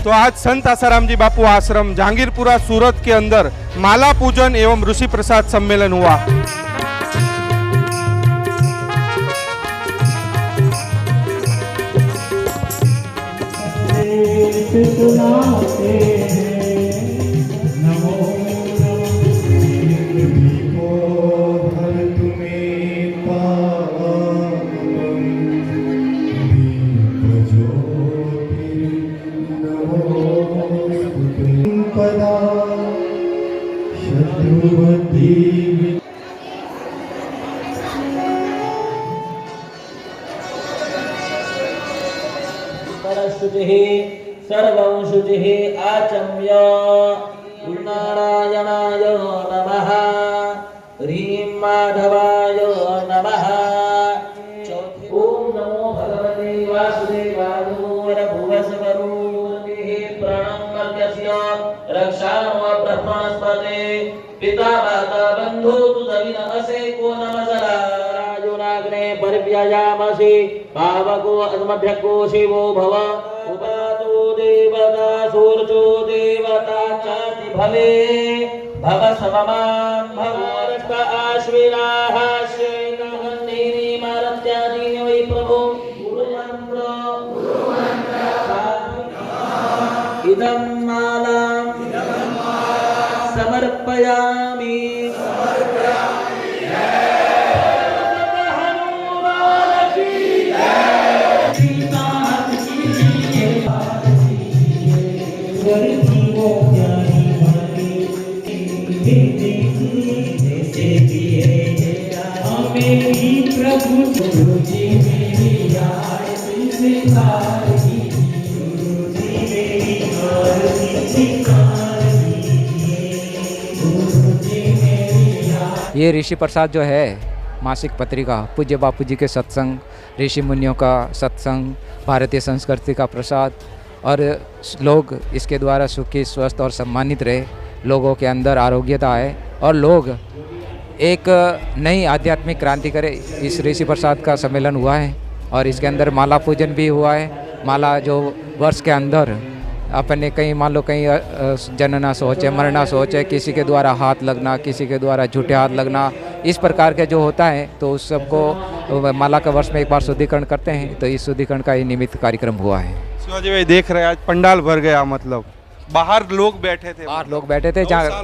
तो आज संत आसाराम जी बापू आश्रम जहांगीरपुरा सूरत के अंदर माला पूजन एवं ऋषि प्रसाद सम्मेलन हुआ। सर्वं शुचिः आचम्य नारायणाय नमः ह्रीं माधवाय नमः। ओम नमो भगवते वासुदेवाय भुवस्वरूपिः प्रणम्यस्य रक्षामो ब्रह्मणस्पते पिता माता बन्धु तुदविन असे को नमसरा राजुनाग्ने परिव्ययामसि पावको अस्मभ्यको शिवो भव उपातो देवता सूर्यो देवता चाति भवे भव सममां भवोरष्ट आश्विनाः श्रेणः नीरिमारत्यादीनि वै प्रभो गुरुमन्त्र इदं मालां समर्पयामि। ये ऋषि प्रसाद जो है मासिक पत्रिका पूज्य बापू जी के सत्संग, ऋषि मुनियों का सत्संग, भारतीय संस्कृति का प्रसाद और लोग इसके द्वारा सुखी स्वस्थ और सम्मानित रहे, लोगों के अंदर आरोग्यता आए और लोग एक नई आध्यात्मिक क्रांति करे। इस ऋषि प्रसाद का सम्मेलन हुआ है और इसके अंदर माला पूजन भी हुआ है। माला जो वर्ष के अंदर अपने कहीं मान लो कहीं जनना सोच है, मरना सोच है, किसी के द्वारा हाथ लगना, किसी के द्वारा झूठे हाथ लगना, इस प्रकार के जो होता है तो उस सबको माला का वर्ष में एक बार शुद्धिकरण करते हैं। तो इस शुद्धिकरण का ही निमित्त कार्यक्रम हुआ है। शिवाजी भाई देख रहे हैं आज पंडाल भर गया, मतलब बाहर लोग बैठे थे, बाहर लोग बैठे थे। जहाँ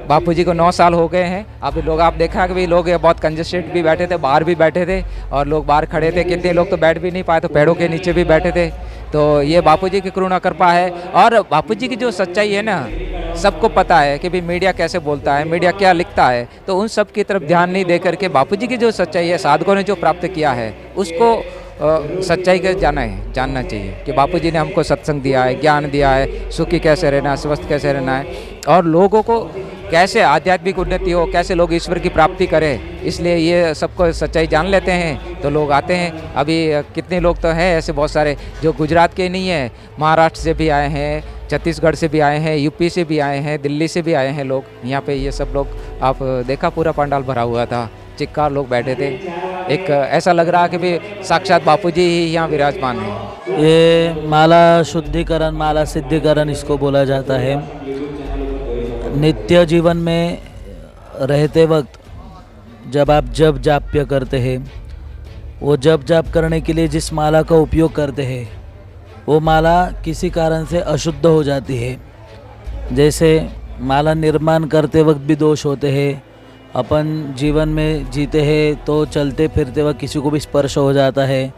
बापू जी को 9 साल हो गए हैं। अब लोग आप देखा कि लोग बहुत कंजेस्टेड भी बैठे थे, बाहर भी बैठे थे और लोग बाहर खड़े थे। कितने लोग तो बैठ भी नहीं पाए, तो पेड़ों के नीचे भी बैठे थे। तो ये बापू जी की करुणा कृपा है। और बापू जी की जो सच्चाई है ना, सबको पता है कि भाई मीडिया कैसे बोलता है, मीडिया क्या लिखता है, तो उन सब की तरफ ध्यान नहीं दे करके बापू जी की जो सच्चाई है, साधकों ने जो प्राप्त किया है, उसको सच्चाई का जानना चाहिए कि बापू जी ने हमको सत्संग दिया है, ज्ञान दिया है, सुखी कैसे रहना है, स्वस्थ कैसे रहना है और लोगों को कैसे आध्यात्मिक उन्नति हो, कैसे लोग ईश्वर की प्राप्ति करें। इसलिए ये सबको सच्चाई जान लेते हैं तो लोग आते हैं। अभी कितने लोग तो हैं ऐसे बहुत सारे जो गुजरात के नहीं हैं, महाराष्ट्र से भी आए हैं, छत्तीसगढ़ से भी आए हैं, यूपी से भी आए हैं, दिल्ली से भी आए हैं लोग यहाँ पे। ये सब लोग आप देखा पूरा पंडाल भरा हुआ था, चिक्कार लोग बैठे थे। एक ऐसा लग रहा कि भी साक्षात बापू जी ही यहाँ विराजमान हैं। ये माला शुद्धिकरण, माला सिद्धिकरण इसको बोला जाता है। नित्य जीवन में रहते वक्त जब आप जप जाप्य करते हैं, वो जप जाप करने के लिए जिस माला का उपयोग करते हैं वो माला किसी कारण से अशुद्ध हो जाती है। जैसे माला निर्माण करते वक्त भी दोष होते हैं, अपन जीवन में जीते हैं तो चलते फिरते वक्त किसी को भी स्पर्श हो जाता है,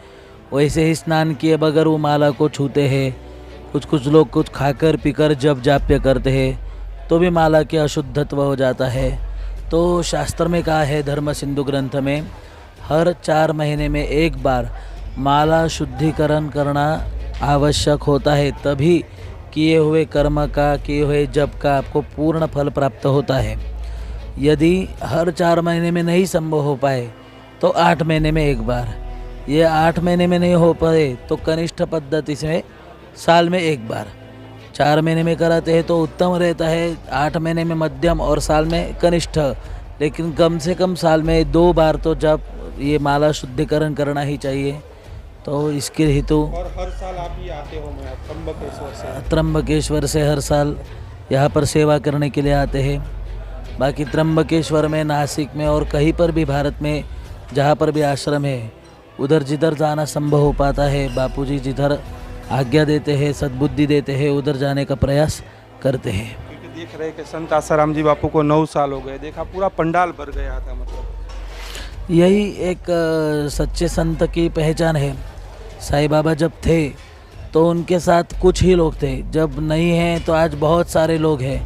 वैसे ही स्नान किए बगैर वो माला को छूते हैं। कुछ लोग कुछ खाकर पीकर जप जाप्य करते हैं तो भी माला के अशुद्धत्व हो जाता है। तो शास्त्र में कहा है, धर्म सिंधु ग्रंथ में, हर 4 महीने में एक बार माला शुद्धिकरण करना आवश्यक होता है, तभी किए हुए कर्म का, किए हुए जप का आपको पूर्ण फल प्राप्त होता है। यदि हर 4 महीने में नहीं संभव हो पाए तो 8 महीने में एक बार, ये 8 महीने में नहीं हो पाए तो कनिष्ठ पद्धति से साल में एक बार। 4 महीने में कराते हैं तो उत्तम रहता है, 8 महीने में मध्यम और साल में कनिष्ठ, लेकिन कम से कम साल में 2 बार तो जब ये माला शुद्धिकरण करना ही चाहिए। तो इसके हेतु और हर साल आप ही आते हो मैं त्र्यंबकेश्वर से। त्र्यंबकेश्वर से हर साल यहाँ पर सेवा करने के लिए आते हैं। बाकी त्र्यंबकेश्वर में, नासिक में और कहीं पर भी भारत में जहाँ पर भी आश्रम है, उधर जिधर जाना संभव हो पाता है, बापूजी जिधर आज्ञा देते हैं, सद्बुद्धि देते हैं, उधर जाने का प्रयास करते हैं। क्योंकि देख रहे हैं कि संत आसाराम जी बापू को 9 साल हो गए, देखा पूरा पंडाल भर गया था। मतलब यही एक सच्चे संत की पहचान है। साईं बाबा जब थे तो उनके साथ कुछ ही लोग थे, जब नहीं हैं तो आज बहुत सारे लोग हैं।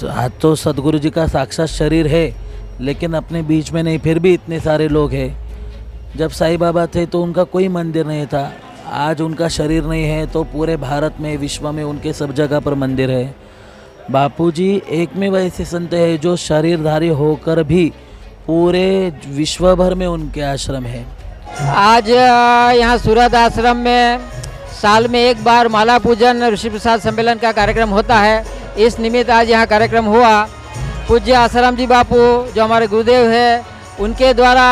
आज तो सदगुरु जी का साक्षात शरीर है, लेकिन अपने बीच में नहीं, फिर भी इतने सारे लोग हैं। जब साईं बाबा थे तो उनका कोई मंदिर नहीं था, आज उनका शरीर नहीं है तो पूरे भारत में, विश्व में उनके सब जगह पर मंदिर है। बापूजी एक में वैसे संत है जो शरीरधारी होकर भी पूरे विश्व भर में उनके आश्रम है। आज यहाँ सूरत आश्रम में साल में एक बार माला पूजन ऋषि प्रसाद सम्मेलन का कार्यक्रम होता है। इस निमित्त आज यहाँ कार्यक्रम हुआ। पूज्य आसाराम जी बापू जो हमारे गुरुदेव है, उनके द्वारा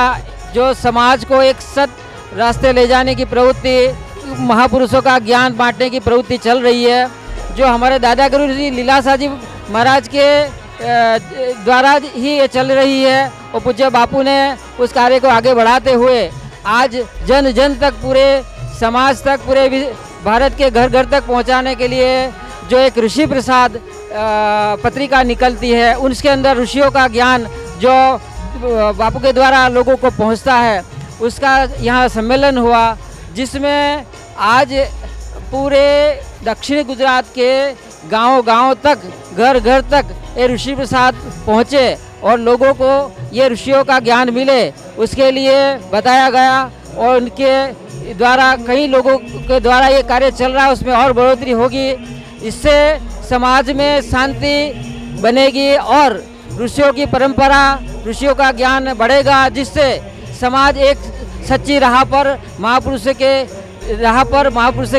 जो समाज को एक सत रास्ते ले जाने की प्रवृत्ति, महापुरुषों का ज्ञान बांटने की प्रवृत्ति चल रही है, जो हमारे दादा गुरु जी लीलाशाह जी महाराज के द्वारा ही ये चल रही है। और पूज्य बापू ने उस कार्य को आगे बढ़ाते हुए आज जन जन तक, पूरे समाज तक, पूरे भारत के घर घर तक पहुंचाने के लिए जो एक ऋषि प्रसाद पत्रिका निकलती है, उसके अंदर ऋषियों का ज्ञान जो बापू के द्वारा लोगों को पहुंचता है, उसका यहाँ सम्मेलन हुआ, जिसमें आज पूरे दक्षिण गुजरात के गांव-गांव तक, घर घर तक ये ऋषि प्रसाद पहुँचे और लोगों को ये ऋषियों का ज्ञान मिले, उसके लिए बताया गया। और उनके द्वारा कई लोगों के द्वारा ये कार्य चल रहा है, उसमें और बढ़ोतरी होगी। इससे समाज में शांति बनेगी और ऋषियों की परंपरा, ऋषियों का ज्ञान बढ़ेगा, जिससे समाज एक सच्ची राह पर, महापुरुषों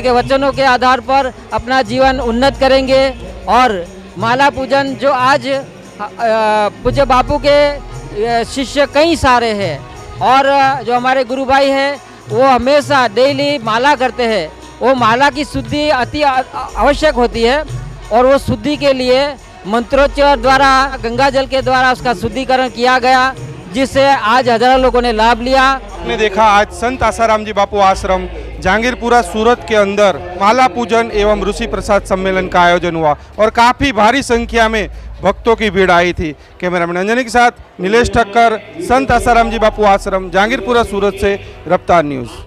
के वचनों के आधार पर अपना जीवन उन्नत करेंगे। और माला पूजन जो आज पूज्य बापू के शिष्य कई सारे हैं, और जो हमारे गुरु भाई हैं वो हमेशा डेली माला करते हैं। वो माला की शुद्धि अति आवश्यक होती है, और वो शुद्धि के लिए मंत्रोच्चार द्वारा, गंगा जल के द्वारा उसका शुद्धिकरण किया गया, जिससे आज हजारों लोगों ने लाभ लिया। आपने देखा आज संत आसाराम जी बापू आश्रम जहांगीरपुरा सूरत के अंदर माला पूजन एवं ऋषि प्रसाद सम्मेलन का आयोजन हुआ और काफ़ी भारी संख्या में भक्तों की भीड़ आई थी। कैमरामैन अंजनी के साथ नीलेश ठक्कर, संत आसाराम जी बापू आश्रम जहांगीरपुरा सूरत से रफ्तार न्यूज़।